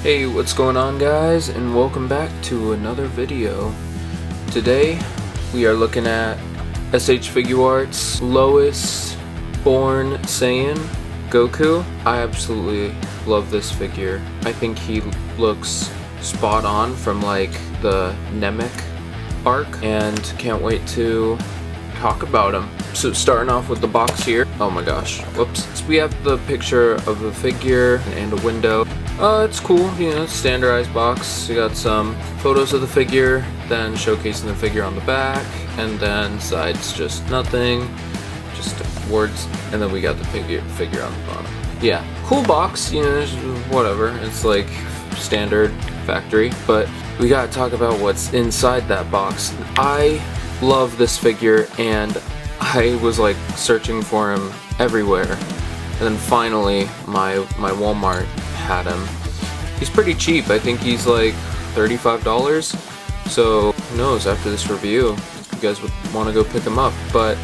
Hey, what's going on, guys, and welcome back to another video. Today we are looking at SH Figuarts Lois Born Saiyan Goku. I absolutely love this figure. I think he looks spot on from like the Namek arc, and can't wait to talk about him. So starting off with the box here. Oh my gosh, whoops. So we have the picture of the figure and a window. It's cool, you know, standardized box. You got some photos of the figure, then showcasing the figure on the back, and then sides just nothing, just words, and then we got the figure on the bottom. Yeah, cool box, you know, whatever. It's like standard factory, but we gotta talk about what's inside that box. I love this figure, and I was like searching for him everywhere, and then finally my Walmart had him. He's pretty cheap. I think he's like $35, so who knows, after this review you guys would want to go pick him up. But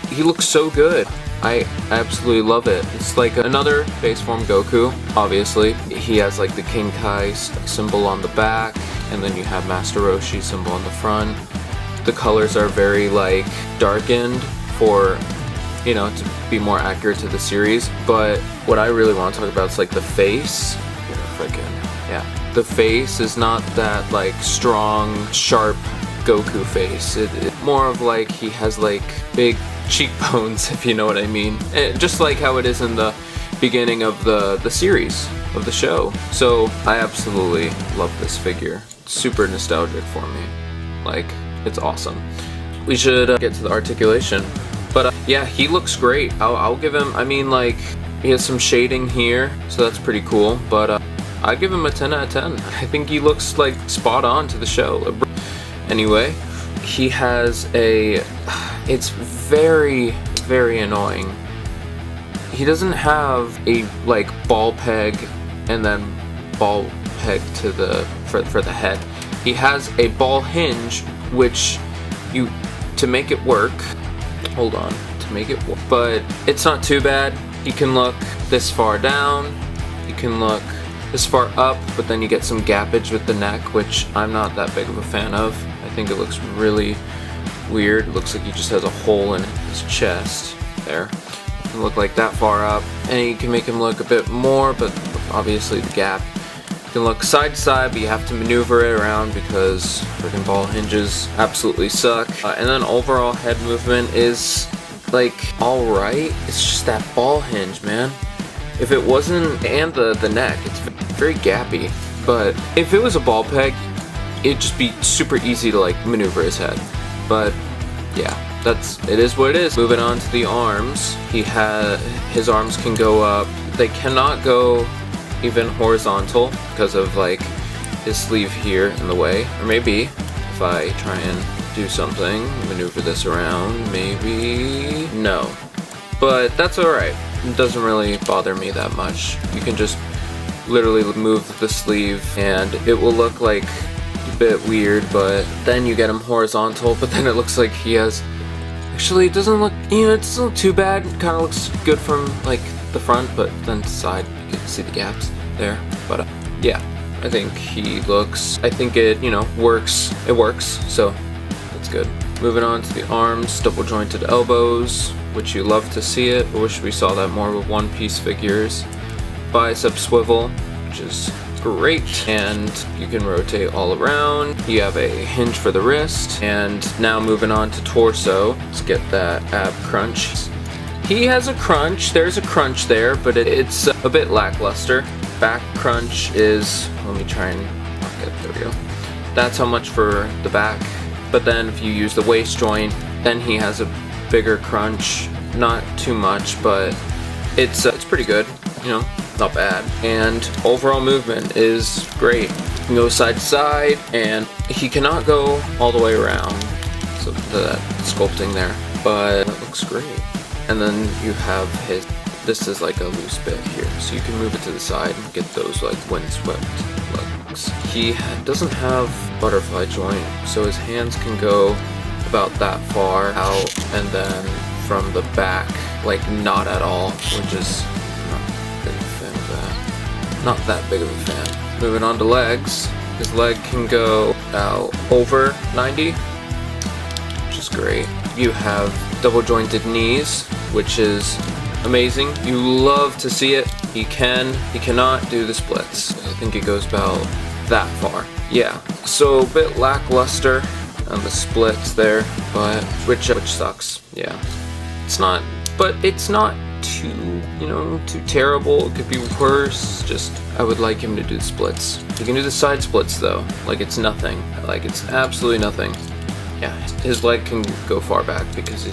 he looks so good. I absolutely love it. It's like another base form Goku. Obviously he has like the King Kai symbol on the back, and then you have Master Roshi symbol on the front. The colors are very like darkened for, you know, to be more accurate to the series. But what I really want to talk about is like the face. Yeah, the face is not that like strong, sharp Goku face. It's more of like he has like big cheekbones, if you know what I mean. And just like how it is in the beginning of the series, of the show. So I absolutely love this figure. It's super nostalgic for me. Like, it's awesome. We should get to the articulation. But yeah, he looks great. I'll give him, I mean, like, he has some shading here, so that's pretty cool. But I'd give him a 10 out of 10. I think he looks like spot on to the show. Anyway, he has a, it's very, very annoying. He doesn't have a like ball peg and then ball peg to the, for the head. He has a ball hinge, which to make it work, hold on, to make it work, but it's not too bad. You can look this far down, you can look this far up, but then you get some gappage with the neck, which I'm not that big of a fan of. I think it looks really weird. It looks like he just has a hole in his chest there. You can look like that far up, and you can make him look a bit more, but obviously the gap. You can look side to side, but you have to maneuver it around because freaking ball hinges absolutely suck. And then overall head movement is like alright. It's just that ball hinge, man. If it wasn't, and the neck, it's very gappy. But if it was a ball peg, it'd just be super easy to like maneuver his head. But yeah, it is what it is. Moving on to the arms, his arms can go up. They cannot go even horizontal because of like his sleeve here in the way. Or maybe if I try and do something, maneuver this around, maybe no. But that's alright. It doesn't really bother me that much. You can just literally move the sleeve and it will look like a bit weird, but then you get him horizontal, but then it looks like he has, actually it doesn't look, you know, it doesn't look too bad. It kind of looks good from like the front, but then to the side you can see the gaps there. But yeah, I think I think it, you know, works. It works, so that's good. Moving on to the arms, double jointed elbows, which you love to see it. I wish we saw that more with One Piece figures. Bicep swivel, which is great, and you can rotate all around. You have a hinge for the wrist, and now moving on to torso. Let's get that ab crunch. He has a crunch, there's a crunch there, but it's a bit lackluster. Back crunch is, let me try and, okay, there we go. That's how much for the back. But then if you use the waist joint, then he has a bigger crunch. Not too much, but it's pretty good, you know, not bad. And overall movement is great. You can go side to side, and he cannot go all the way around. So the sculpting there, but it looks great. And then you have this is like a loose bit here, so you can move it to the side and get those like windswept legs. He doesn't have butterfly joint, so his hands can go about that far out, and then from the back, like not at all, which is not a big fan of that. not that big of a fan. Moving on to legs. His leg can go over 90, which is great. You have double jointed knees, which is amazing. You love to see it. He cannot do the splits. I think it goes about that far. Yeah, so a bit lackluster on the splits there, but which sucks. Yeah, it's not too terrible. It could be worse. Just I would like him to do the splits. He can do the side splits though, like it's nothing. Like it's absolutely nothing. Yeah, his leg can go far back because he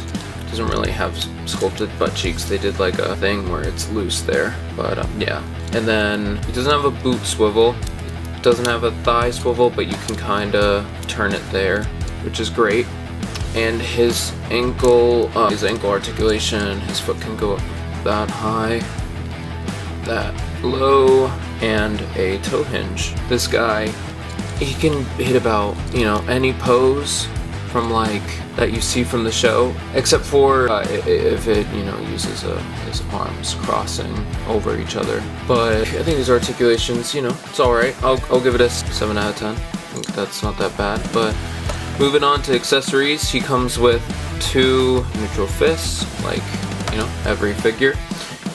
doesn't really have sculpted butt cheeks. They did like a thing where it's loose there, but yeah. And then he doesn't have a boot swivel. Doesn't have a thigh swivel, but you can kinda turn it there, which is great. And his ankle articulation, his foot can go up that high, that low, and a toe hinge. This guy, he can hit about, any pose from like that you see from the show, except for if it, uses his arms crossing over each other. But I think his articulations, it's alright. I'll give it a 7 out of 10. I think that's not that bad. But moving on to accessories, he comes with 2 neutral fists, like, every figure.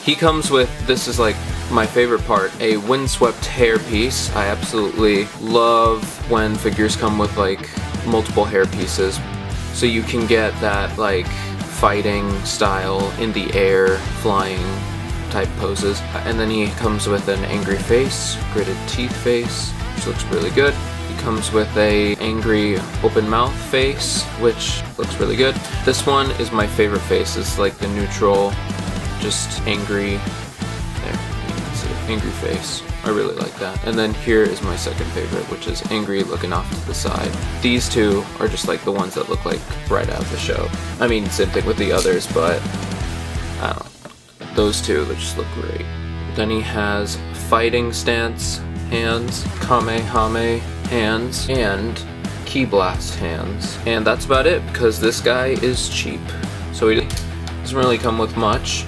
He comes with, this is like my favorite part, a windswept hair piece. I absolutely love when figures come with like multiple hair pieces, so you can get that like fighting style in the air, flying type poses. And then he comes with an angry face, gritted teeth face, which looks really good. He comes with a angry open mouth face, which looks really good. This one is my favorite face. It's like the neutral, just angry, there, you can see it, angry face. I really like that. And then here is my second favorite, which is angry looking off to the side. These two are just like the ones that look like right out of the show. I mean, same thing with the others, but I don't know. Those two, they just look great. Then he has fighting stance hands, Kamehame hands, and Ki Blast hands. And that's about it, because this guy is cheap. So he doesn't really come with much,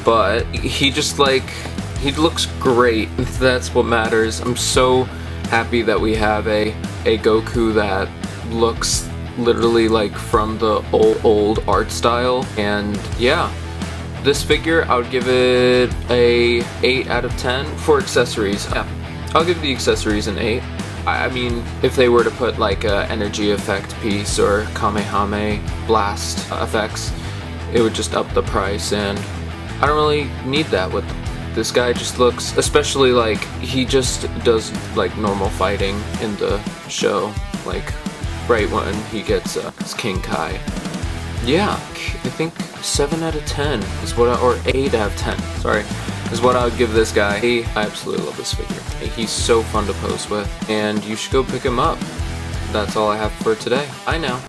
but he just he looks great. That's what matters. I'm so happy that we have a Goku that looks literally like from the old art style. And yeah, this figure, I would give it a 8 out of 10 for accessories. Yeah, I'll give the accessories an 8. I mean, if they were to put like a energy effect piece or Kamehame blast effects, it would just up the price, and I don't really need that with this guy. Just looks, especially like he just does like normal fighting in the show, like right when he gets his King Kai. Yeah, I think 7 out of 10 is what or 8 out of 10, sorry, is what I would give this guy. I absolutely love this figure. He's so fun to pose with, and you should go pick him up. That's all I have for today. Bye now.